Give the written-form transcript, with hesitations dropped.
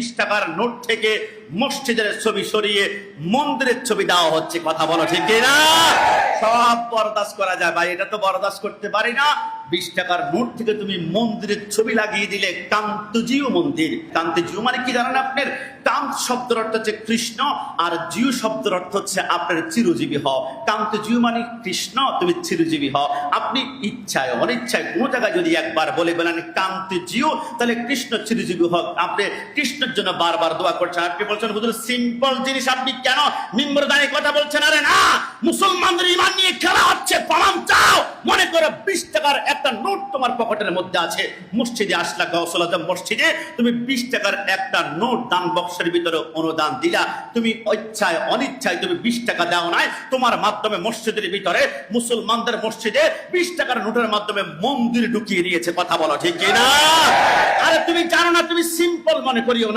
20 টাকার নোট থেকে মসজিদের ছবি সরিয়ে মন্দিরের ছবি দেওয়া হচ্ছে। কথা বলো ঠিক না? সব বরদাস্ত করা যায় ভাই, এটা তো বরদাস্ত করতে পারি না। 20 টাকার নোট থেকে তুমি মন্দিরের ছবি লাগিয়ে দিলে। কান্তজিউ মন্দির, কান্তজিউ মানে কি জানেন আপনার? কান্ত শব্দের অর্থ হচ্ছে কৃষ্ণ, আর জিউ শব্দের অর্থ হচ্ছে আপনার চিরজীবী হও। কান্তজিউ মানে কৃষ্ণ, তুমি চিরজীবী হও। আপনি ইচ্ছায় অনিচ্ছায় কোনো জায়গায় যদি একবার বলে বলেন কান্তজিউ, তাহলে কৃষ্ণ চিরজীবী হোক। আপনি কৃষ্ণের জন্য বারবার দোয়া করছেন। আপনি বলছেন হুজুর সিম্পল জিনিস আপনি কেন মিম্বরে দাঁড়িয়ে কথা বলছেন? আরে না, মুসলমানদের ঈমান নিয়ে খেলা হচ্ছে, প্রমাণ চাও। মনে করো 20 টাকার একটা নোট তোমার পকেটের মধ্যে আছে, মসজিদে আসলা, গৌসুল আজম মসজিদে, তুমি 20 টাকার একটা নোট দান বক্সের ভিতরে অনুদান দিলা। তুমি ইচ্ছায় অনিচ্ছায় তুমি 20 টাকা দাও নাই, তোমার মাধ্যমে মসজিদের ভিতরে মুসলমানদের মসজিদে 20 টাকার নোটের মাধ্যমে মন্দির ঢুকিয়ে দিয়েছে। কথা বলো ঠিক কিনা? আরে তুমি জানো না, তুমি সিম্পল মনে করিও না।